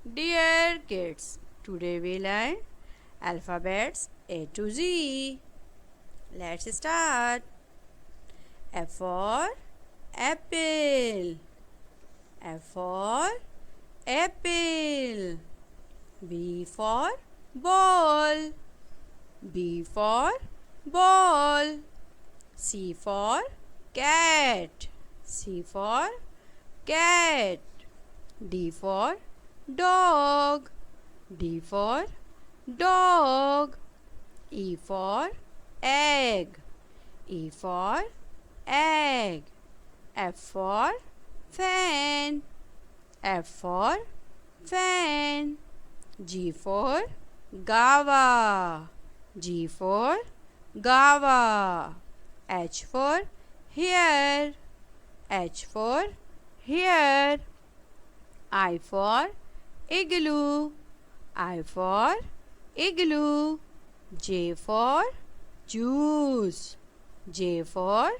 Dear kids, today we learn alphabets A to Z. Let's start. F for apple. F for apple. B for ball. B for ball. C for cat. C for cat. D for dog. D for dog. E for egg. E for egg. F for fan. F for fan. G for guava. G for guava. H for hair. H for hair. I for igloo. I for igloo. J for juice. J for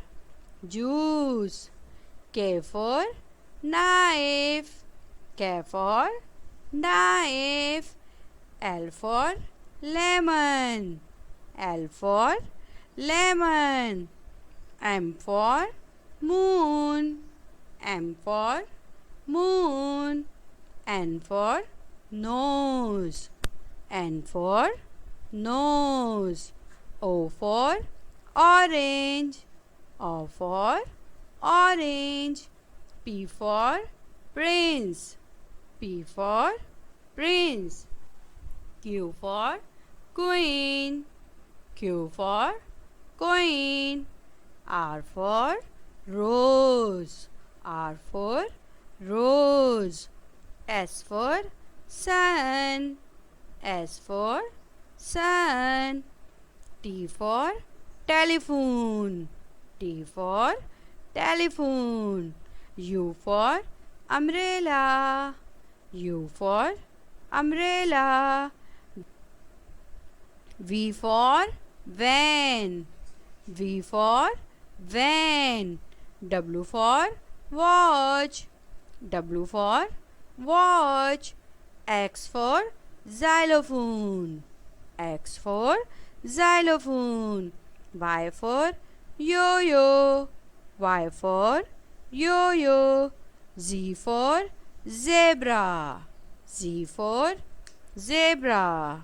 juice. K for knife. K for knife. L for lemon. L for lemon. M for moon. M for moon. N for nose. N for nose. O for orange. O for orange. P for prince. P for prince. Q for queen. Q for queen. R for rose. R for rose. S for sun. S for sun. T for telephone. T for telephone. U for umbrella. U for umbrella. V for van. V for van. W for watch. W for watch. X for xylophone. X for xylophone. Y for yo-yo. Y for yo-yo. Z for zebra. Z for zebra.